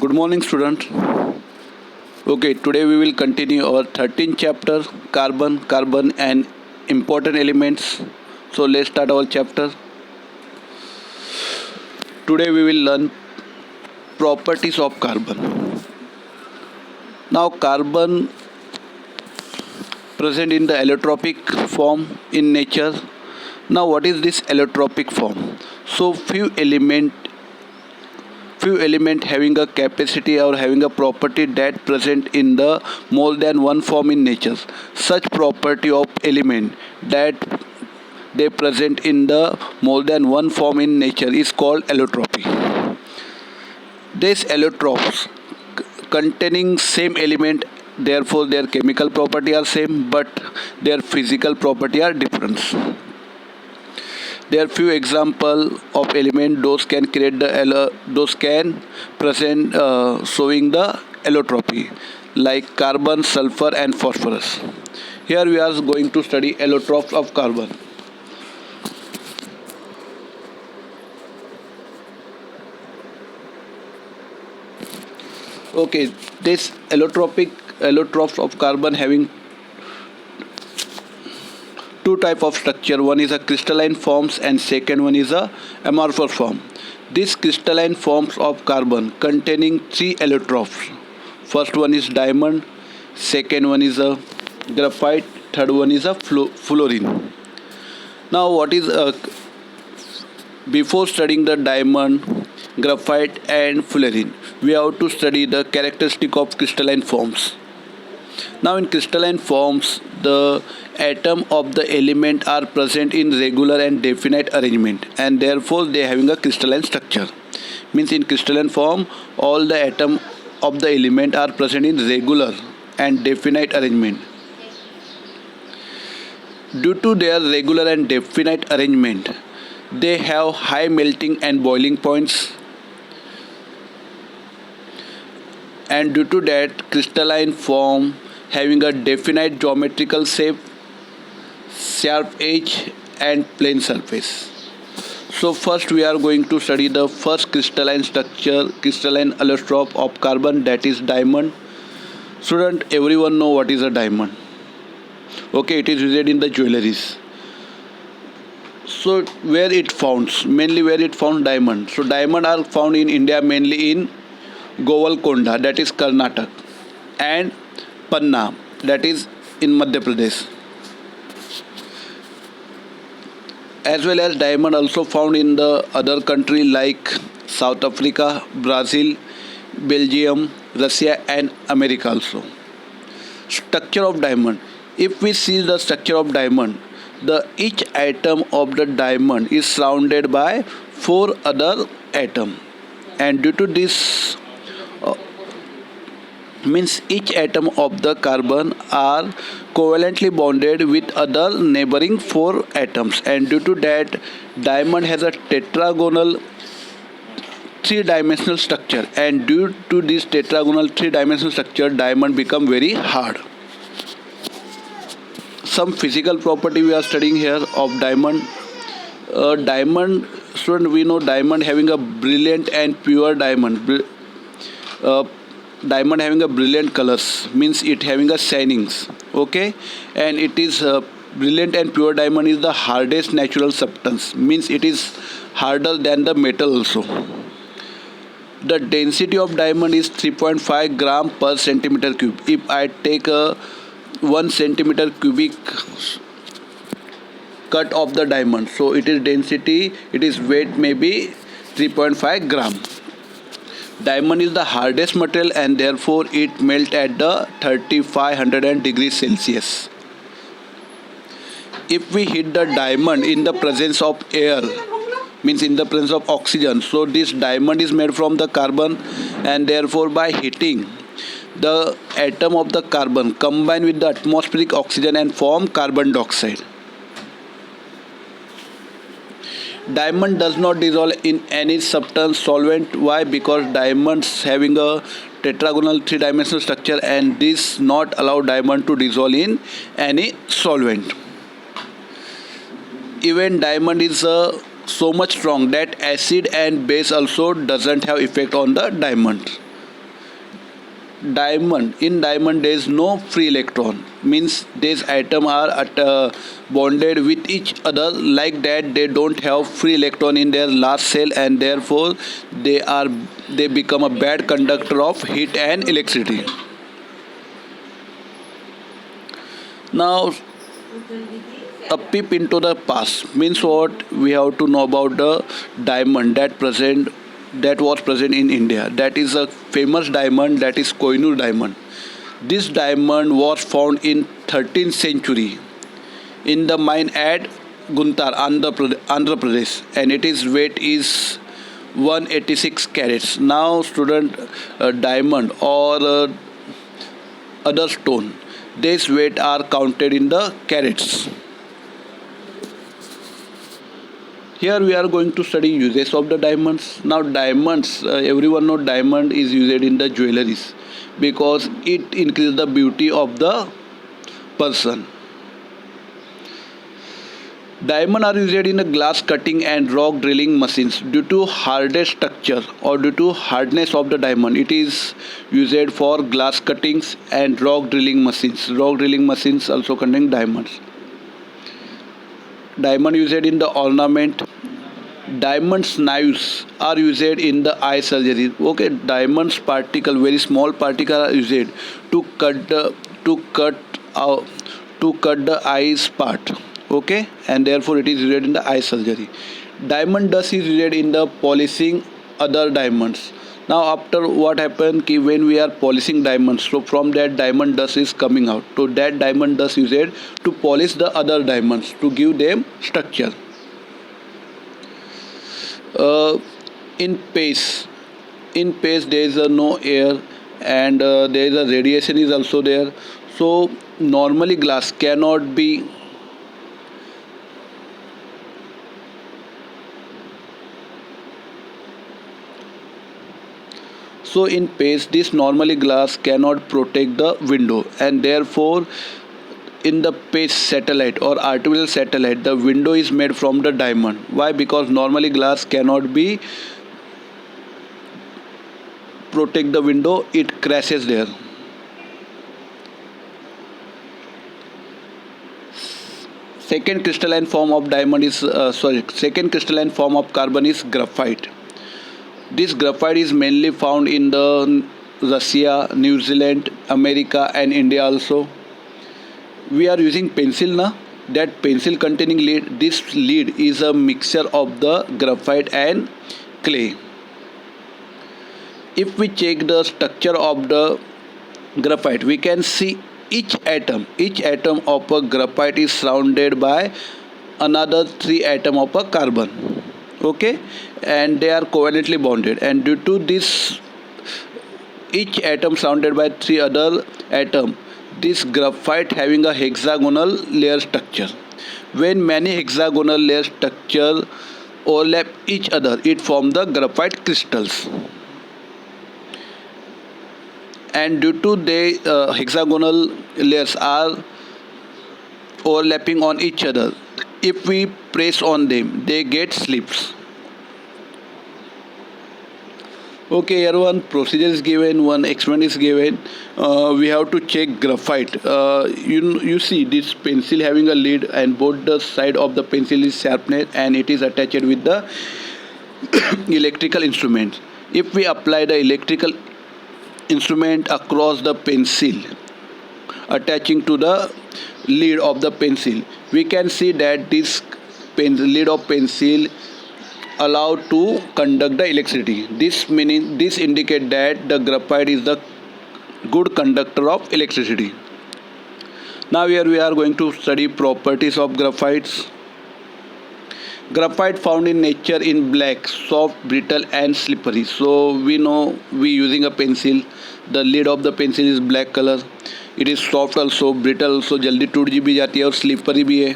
Good morning, student. Okay, today we will continue our 13th chapter, carbon, and important elements. So let's start our chapter. Today we will learn properties of carbon. Now, carbon present in the allotropic form in nature. Now, what is this allotropic form? So, few element having a capacity or having a property that present in the more than one form in nature. Such property of element that they present in the more than one form in nature is called allotropy. These allotropes containing same element, therefore their chemical property are same but their physical property are different. There are few example of element those can create those can present showing the allotropy like carbon, sulfur and phosphorus. Here we are going to study allotropes of carbon. Okay, this allotropes of carbon having two type of structure. One is a crystalline forms and second one is a amorphous form. These crystalline forms of carbon containing three allotropes. First one is diamond, second one is a graphite, third one is a fluorine. Now what is before studying the diamond, graphite and fluorine, we have to study the characteristic of crystalline forms. Now in crystalline forms, the atom of the element are present in regular and definite arrangement and therefore they having a crystalline structure. Means in crystalline form, all the atom of the element are present in regular and definite arrangement. Due to their regular and definite arrangement, they have high melting and boiling points, and due to that crystalline form having a definite geometrical shape, sharp edge and plane surface. So first we are going to study the first crystalline structure, crystalline allotrope of carbon, that is diamond. Student, everyone know what is a diamond. Okay, it is used in the jewelries. So where it founds, mainly where it found diamond. So diamond are found in India mainly in Govalkonda, that is Karnataka, and Panna, that is in Madhya Pradesh. As well as diamond also found in the other country like South Africa, Brazil, Belgium, Russia and America also. Structure of diamond. If we see the structure of diamond, the each atom of the diamond is surrounded by four other atoms, and due to this means each atom of the carbon are covalently bonded with other neighboring four atoms, and due to that diamond has a tetragonal three-dimensional structure, and due to this tetragonal three-dimensional structure diamond become very hard. Some physical property we are studying here of diamond. Diamond, student, we know diamond having a brilliant and pure diamond. Diamond having a brilliant colors means it having a shinings. Okay, and it is brilliant and pure diamond is the hardest natural substance, means it is harder than the metal also. The density of diamond is 3.5 gram per centimeter cube. If I take a 1 centimeter cubic cut of the diamond, so it is density, it is weight maybe 3.5 gram. Diamond is the hardest material and therefore it melt at the 3500 degrees Celsius. If we hit the diamond in the presence of air, means in the presence of oxygen, so this diamond is made from the carbon, and therefore by heating the atom of the carbon combine with the atmospheric oxygen and form carbon dioxide. Diamond does not dissolve in any substance solvent. Why? Because diamonds having a tetragonal three-dimensional structure and this not allow diamond to dissolve in any solvent. Even diamond is so much strong that acid and base also doesn't have effect on the diamond. diamond, in diamond there is no free electron, means these atoms are bonded with each other, like that they don't have free electron in their last cell, and therefore they become a bad conductor of heat and electricity. Now a peep into the past means what? We have to know about the diamond that was present in India. That is a famous diamond, that is Kohinoor diamond. This diamond was found in 13th century in the mine at Guntar, Andhra Pradesh, and its weight is 186 carats. Now, student, diamond or other stone, this weight are counted in the carats. Here we are going to study uses of the diamonds. Now diamonds, everyone know diamond is used in the jewelries because it increases the beauty of the person. Diamond are used in the glass cutting and rock drilling machines due to harder structure or due to hardness of the diamond. It is used for glass cuttings and rock drilling machines. Rock drilling machines also contain diamonds. Diamond used in the ornament. Diamonds knives are used in the eye surgery. Okay, diamonds particle, very small particle are used to cut the eyes part. Okay, and therefore it is used in the eye surgery. Diamond dust is used in the polishing other diamonds. Now after what happened ki when we are polishing diamonds, so from that diamond dust is coming out. So that diamond dust is used to polish the other diamonds to give them structure. In space there is no air, and there is a radiation is also there. So normally glass cannot be So in space, this normally glass cannot protect the window, and therefore in the space satellite or artificial satellite, the window is made from the diamond. Why? Because normally glass cannot be protect the window, it crashes there. Second crystalline form of carbon is graphite. This graphite is mainly found in the Russia, New Zealand, America and India also. We are using pencil now. That pencil containing lead, this lead is a mixture of the graphite and clay. If we check the structure of the graphite, we can see each atom of a graphite is surrounded by another 3 atoms of a carbon. Okay, and they are covalently bonded, and due to this each atom surrounded by 3 other atoms, this graphite having a hexagonal layer structure. When many hexagonal layer structure overlap each other, it forms the graphite crystals. And due to the hexagonal layers are overlapping on each other, if we press on them, they get slips. Okay, here one procedure is given, one experiment is given. We have to check graphite. You see this pencil having a lead, and both the side of the pencil is sharpened, and it is attached with the electrical instrument. If we apply the electrical instrument across the pencil attaching to the lead of the pencil, we can see that this lead of pencil allowed to conduct the electricity. This indicate that the graphite is the good conductor of electricity. Now here we are going to study properties of graphites. Graphite found in nature in black, soft, brittle and slippery. So we know we using a pencil, the lid of the pencil is black color. It is soft also, brittle also, जल्दी टूट भी जाती है और slippery भी है.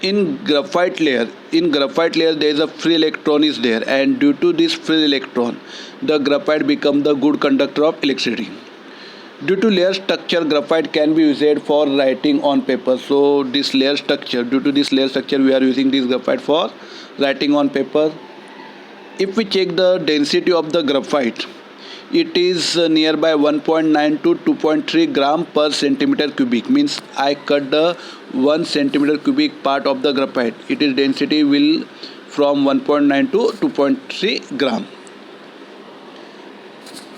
In graphite layer there is a free electron is there, and due to this free electron, the graphite become the good conductor of electricity. Due to layer structure, graphite can be used for writing on paper. So this layer structure, due to this layer structure, we are using this graphite for writing on paper. If we check the density of the graphite, it is nearby 1.9 to 2.3 gram per centimeter cubic. Means I cut the 1 centimeter cubic part of the graphite. It is density will from 1.9 to 2.3 gram.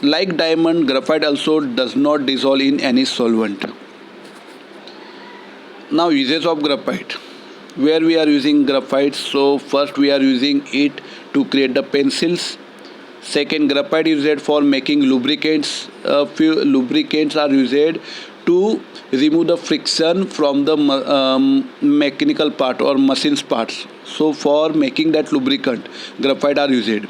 Like diamond, graphite also does not dissolve in any solvent. Now uses of graphite. Where we are using graphite, so first we are using it to create the pencils. Second, graphite is used for making lubricants. A few lubricants are used to remove the friction from the mechanical part or machines parts. So for making that lubricant, graphite are used.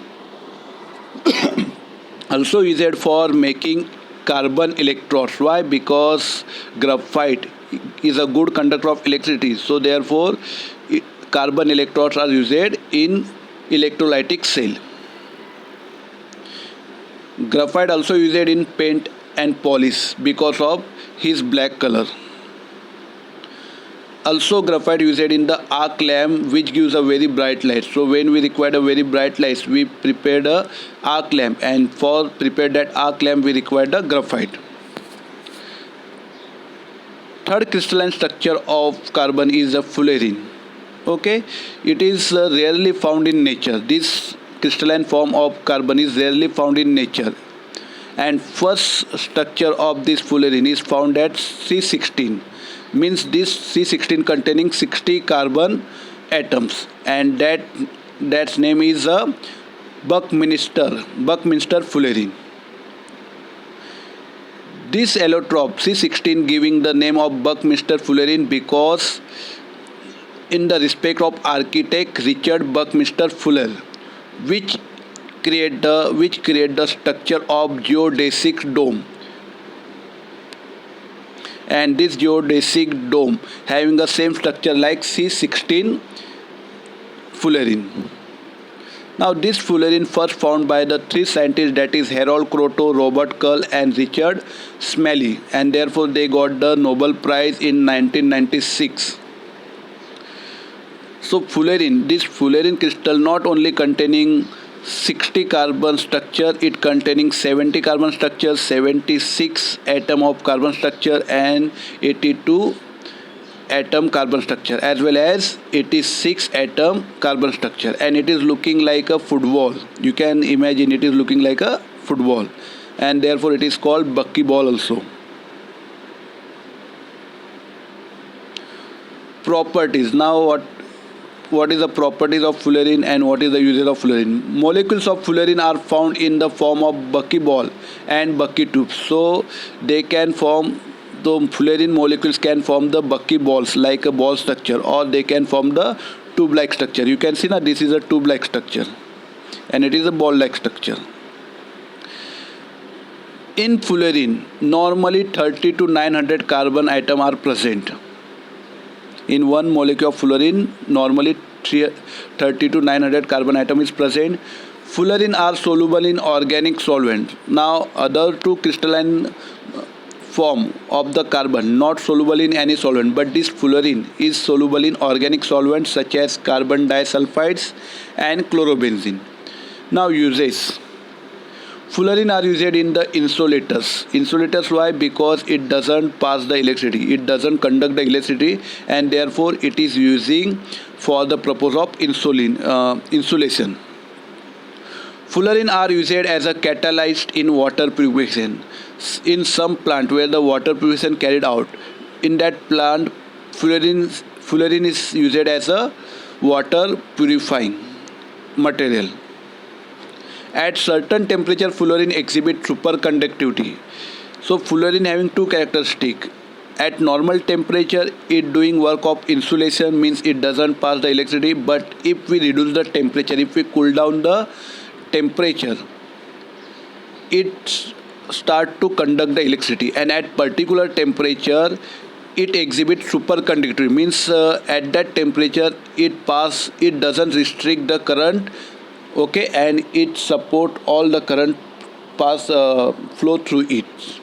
Also used for making carbon electrodes. Why? Because graphite is a good conductor of electricity. So therefore, carbon electrodes are used in electrolytic cell. Graphite also used in paint and polish because of his black color. Also graphite used in the arc lamp, which gives a very bright light. So when we require a very bright light, we prepared a arc lamp, and for prepare that arc lamp we require the graphite. Third crystalline structure of carbon is a fullerene. Okay, it is rarely found in nature. This crystalline form of carbon is rarely found in nature, and first structure of this fullerene is found at C16. Means this C16 containing 60 carbon atoms, and that's name is a Buckminster fullerene. This allotrope C16 giving the name of Buckminster fullerene because in the respect of architect Richard Buckminster Fuller, which create the structure of geodesic dome. And this geodesic dome having the same structure like C16 fullerene. Now this fullerene first found by the three scientists, that is Harold Kroto, Robert Kuhl and Richard Smalley, and therefore they got the Nobel Prize in 1996. So this fullerene crystal not only containing 60 carbon structure, it containing 70 carbon structure, 76 atom of carbon structure and 82 atom carbon structure, as well as 86 atom carbon structure, and it is looking like a football. You can imagine it is looking like a football, and therefore it is called buckyball also. Properties. Now what is the properties of fullerene and what is the uses of fullerene? Molecules of fullerene are found in the form of buckyball and bucky tubes. So they can form, the fullerene molecules can form the buckyballs like a ball structure, or they can form the tube-like structure. You can see now this is a tube-like structure and it is a ball-like structure. In fullerene, normally 30 to 900 carbon atom are present. In one molecule of fullerene, normally 30 to 900 carbon atom is present. Fullerene are soluble in organic solvent. Now other two crystalline form of the carbon not soluble in any solvent, but this fullerene is soluble in organic solvents such as carbon disulfides and chlorobenzene. Now uses. Fullerene are used in the insulators. Insulators, why? Because it doesn't pass the electricity, it doesn't conduct the electricity, and therefore it is using for the purpose of insulation. Fullerene are used as a catalyst in water purification. In some plant where the water purification carried out, in that plant fullerene is used as a water purifying material. At certain temperature, fullerene exhibits superconductivity. So fullerene having two characteristics. At normal temperature, it doing work of insulation, means it doesn't pass the electricity. But if we reduce the temperature, if we cool down the temperature, it start to conduct the electricity. And at particular temperature, it exhibits superconductivity, means at that temperature it doesn't restrict the current. Okay, and it support all the current flow through it.